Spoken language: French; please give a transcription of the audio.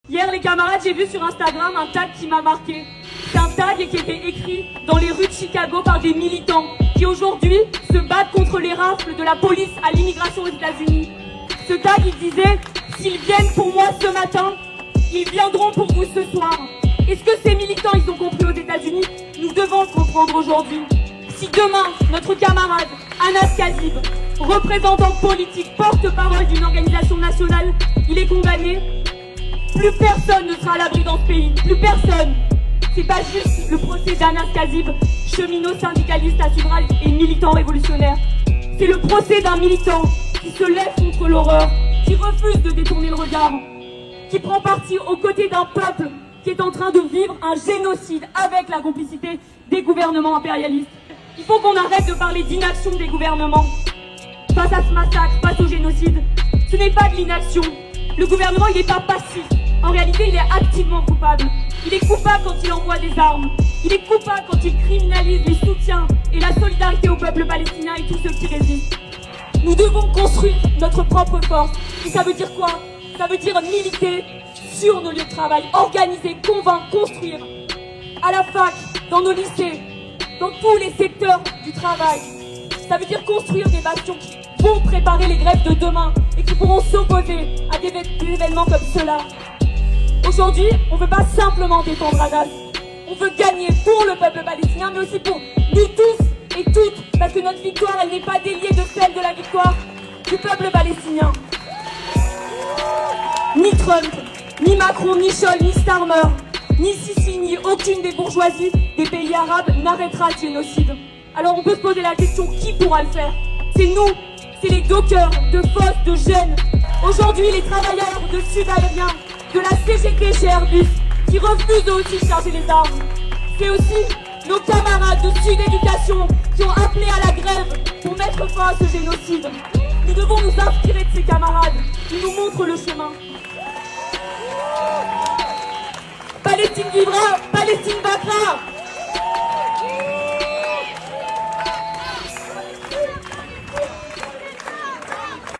Hier, les camarades, j'ai vu sur Instagram un tag qui m'a marqué. C'est un tag qui était écrit dans les rues de Chicago par des militants qui aujourd'hui se battent contre les rafles de la police à l'immigration aux États-Unis. Ce tag, il disait « S'ils viennent pour moi ce matin, ils viendront pour vous ce soir ». Est-ce que ces militants, ils ont compris aux États-Unis? Nous devons le comprendre aujourd'hui. Si demain, notre camarade Anas Kazib, représentant politique, porte-parole d'une organisation nationale, il est condamné, plus personne ne sera à l'abri dans ce pays, plus personne. C'est pas juste le procès d'Anas Kazib, cheminot syndicaliste à Suvrag et militant révolutionnaire. C'est le procès d'un militant qui se lève contre l'horreur, qui refuse de détourner le regard, qui prend parti aux côtés d'un peuple qui est en train de vivre un génocide avec la complicité des gouvernements impérialistes. Il faut qu'on arrête de parler d'inaction des gouvernements face à ce massacre, face au génocide. Ce n'est pas de l'inaction. Le gouvernement, il n'est pas passif. En réalité, il est activement coupable. Il est coupable quand il envoie des armes. Il est coupable quand il criminalise les soutiens et la solidarité au peuple palestinien et tous ceux qui résistent. Nous devons construire notre propre force. Et ça veut dire quoi? Ça veut dire militer sur nos lieux de travail, organiser, convaincre, construire. À la fac, dans nos lycées, dans tous les secteurs du travail. Ça veut dire construire des bastions qui vont préparer les grèves de demain et qui pourront s'opposer à des événements comme cela. Aujourd'hui, on ne veut pas simplement défendre Anas. On veut gagner pour le peuple palestinien, mais aussi pour nous tous et toutes, parce que notre victoire, elle n'est pas déliée de celle de la victoire du peuple palestinien. Ni Trump, ni Macron, ni Scholz, ni Starmer, ni Sisi, ni aucune des bourgeoisies des pays arabes n'arrêtera le génocide. Alors on peut se poser la question, qui pourra le faire? C'est nous, c'est les dockers, de FOSS, de jeunes. Aujourd'hui, les travailleurs de Sud Aérien, de la CGT chez Airbus, qui refusent eux aussi de charger les armes. C'est aussi nos camarades de Sud Éducation qui ont appelé à la grève pour mettre fin à ce génocide. Nous devons nous inspirer de ces camarades qui nous montrent le chemin. Palestine vivra, Palestine vaincra.